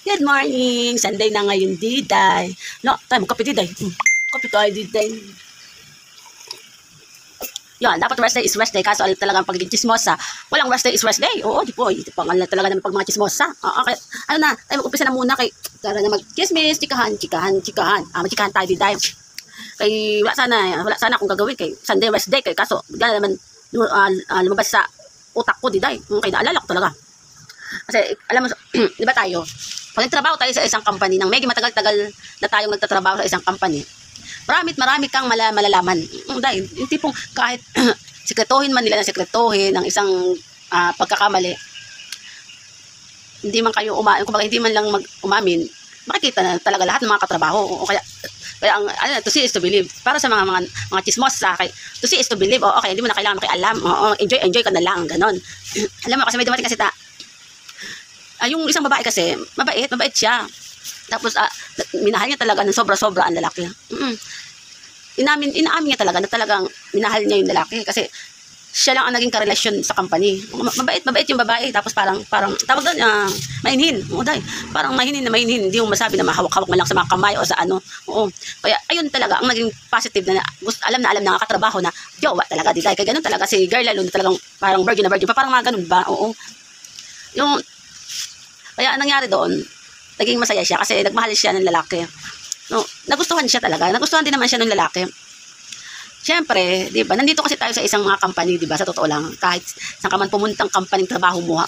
Good morning! Sunday na ngayon, Diday. No, tayo magkape, Diday. Kape tayo, Diday. Yan, dapat rest day is rest day. Kaso talagang pagiging chismosa. Walang rest day is rest day. Oo, di po. Ito pang talaga naman pag mga chismosa. Okay. Ano na, tayo mag-umpisa na muna kay tara na mag-chismis, chikahan. Mag-chikahan tayo, Diday. Kay wala sana akong gagawin kay Sunday rest day. Kay kaso, gana naman lumabas sa utak ko, Diday. Kaya naalala ko talaga. Kasi, alam mo, di ba tayo, pag nagtrabaho tayo sa isang company, nang medyo matagal-tagal na tayong nagtatrabaho sa isang company, marami kang malalaman. Dahil, yung tipong kahit sikretohin man nila na sikretohin ng isang pagkakamali, hindi man kayo kumbaga hindi man lang umamin, makikita na talaga lahat ng mga katrabaho. O kaya ang to see is to believe. Para sa mga chismos sa akin, to see is to believe. O okay, hindi mo na kailangan makialam. O enjoy ka na lang, ganon. Alam mo kasi may dumating kasi yung isang babae kasi, mabait siya. Tapos, minahal niya talaga ng sobra-sobra ang lalaki. Inaamin niya talaga na talagang minahal niya yung lalaki. Kasi, siya lang ang naging karelasyon sa company. Mabait yung babae. Tapos parang tawag doon, mainhin. Parang mainhin. Hindi mo masabi na mahawak-hawak man lang sa mga kamay o sa ano. Oo. Kaya, ayun talaga, ang naging positive na alam ng katrabaho na, jowa talaga, Diday. Kaya ganun talaga, si girl lalo na talagang parang virgin na virgin. Parang mga ganun ba? Oo. Kaya anong nangyari doon, naging masaya siya kasi nagmahal siya ng lalaki. No, nagustuhan siya talaga. Nagustuhan din naman siya ng lalaki. Siyempre, 'di ba? Nandito kasi tayo sa isang mga company, 'di ba? Sa totoo lang, kahit saan ka man pumuntang company trabaho mo,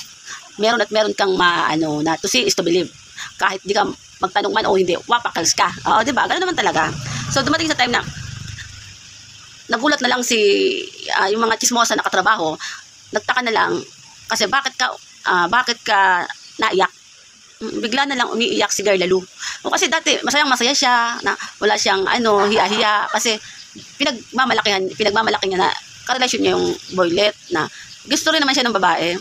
meron kang na to see is to believe. Kahit di ka magtanong man o hindi, wapakals ka. Oo, 'di ba? Ganoon naman talaga. So dumating sa time na nagulat na lang yung mga chismosa na katrabaho, nagtaka na lang kasi bakit ka naiyak. Bigla na lang umiiyak si Girl Lalu. Kasi dati masaya siya na wala siyang hiya-hiya kasi pinagmamalaki niya na karelasyon niya yung boylet na gusto rin naman siya ng babae.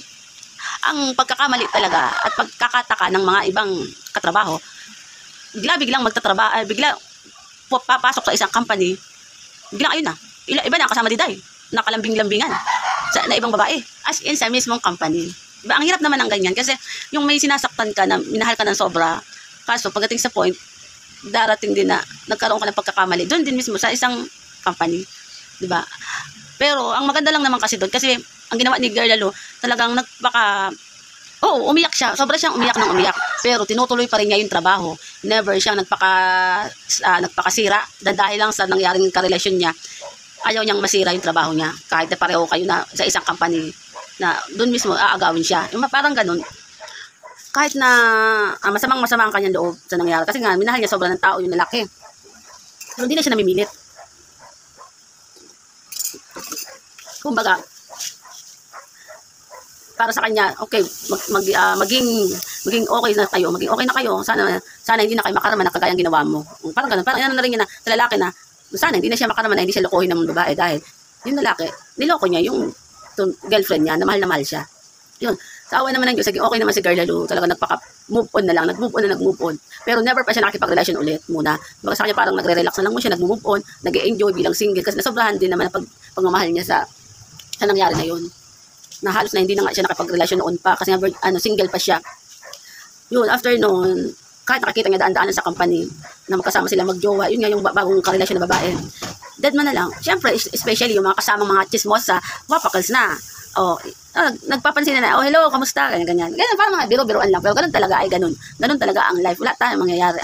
Ang pagkakamali talaga at pagkakataka ng mga ibang katrabaho, biglang magtatrabaho, bigla papasok sa isang company, biglang ayun na, iba na kasama Diday, nakalambing-lambingan na ibang babae as in sa mismong company. Diba? Ang hirap naman ng ganyan kasi yung may sinasaktan ka na minahal ka ng sobra, kaso pagdating sa point, darating din na nagkaroon ka ng pagkakamali doon din mismo sa isang company, di ba? Pero ang maganda lang naman kasi doon kasi ang ginawa ni Girl Lalo, talagang umiyak siya, sobra siyang umiyak pero tinutuloy pa rin niya yung trabaho. Never siyang nagpakasira dahil lang sa nangyaring karelasyon niya. Ayaw niyang masira yung trabaho niya kahit na pareho kayo na sa isang company na doon mismo aagawin siya. Yung parang ganun. Kahit na masama ang kanyang loob sa nangyari. Kasi nga, minahal niya sobra ng tao yung lalaki. Pero hindi na siya namimilit. Kumbaga, para sa kanya, okay, maging okay na kayo. Maging okay na kayo. Sana hindi na kayo makarama na kagayang ginawa mo. Parang ganun. Parang na rin niya na sa lalaki na sana hindi na siya makarama na hindi siya lokohin ng babae dahil yung lalaki, niloko niya yung girlfriend niya, na mahal siya. Yun. Sa awa naman ng Diyos, okay naman si Girl Lalo, talaga nagmove on na lang, nag-move on. Pero never pa siya nakikipag-relasyon ulit muna. Baga sa kanya parang nagre-relax na lang mo siya, nag-move on, nag-enjoy bilang single kasi nasobrahan din naman ang pagmamahal niya sa nangyari na yun. Na halos na hindi na nga siya nakipag-relasyon noon pa kasi single pa siya. Yun, after noon, kahit nakakita niya daan-daanan sa company na magkasama sila magjowa, yun nga yung bagong karelasyon na babae. Dead man na lang. Siyempre, especially yung mga kasama mga chismosa, wapakals na. Nagpapansin na, hello, kamusta? Ganyan. Ganyan, parang mga biro-biroan lang. Pero ganun talaga ay ganun. Ganun talaga ang life. Wala tayong mangyayari.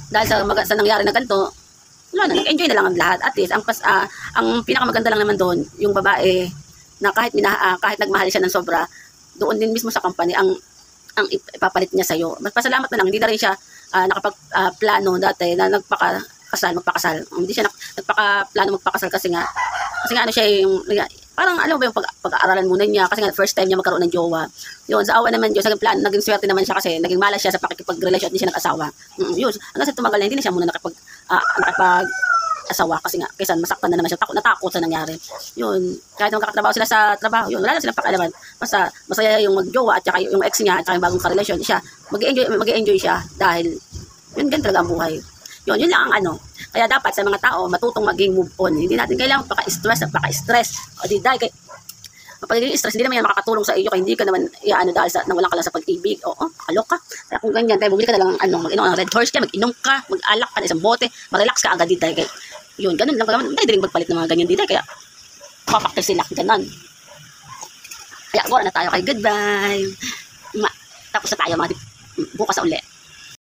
Dahil sa nangyari na ganito, wala na, enjoy na lang ang lahat. At least, ang pinakamaganda lang naman doon, yung babae, na kahit nagmahal siya ng sobra, doon din mismo sa company, ang ipapalit niya sa'yo. Pasalamat na lang, hindi na rin siya nakapag-plano dati na magpakasal. Hindi siya nagpaka-plano magpakasal kasi nga siya yung parang alam mo ba yung pag-aaralan muna niya kasi nga first time niya magkaroon ng jowa. Yun, sa awa naman Diyos, naging swerte naman siya kasi naging malas siya sa pakikipag-relasyon at hindi siya nag-asawa. Yun, hanggang sa tumagal na hindi na siya muna nakipag-asawa kasi nga kaysa masaktan na naman siya, natakot sa nangyari. Yun, kahit magkakatrabaho sila sa trabaho, yun, wala na silang pakialaman. Basta masaya yung magjowa at saka yung ex niya at saka yung bagong karelasyon siya, mag-enjoy siya dahil yun ganun talaga ang buhay. Yun lang ang Kaya dapat sa mga tao, matutong maging move on. Hindi natin kailangan paka-stress. O di dahil pagiging stress, hindi naman yan makakatulong sa iyo kaya hindi ka naman dahil nang wala ka lang sa pag-ibig. Oo. nakakaloka. Kaya kung ganyan, tayo bumili ka na lang ng mag-inom ng Red Horse ka, mag-inom ka, mag-alak ka na isang bote, mag-relax ka agad dito. Kaya, yun, ganun lang. Hindi din magpalit ng mga ganyan dito. Kaya, papaktil sila. Ganun. Kaya, gora na tayo kay goodbye. Tapos na tayo mga bukas na ulit.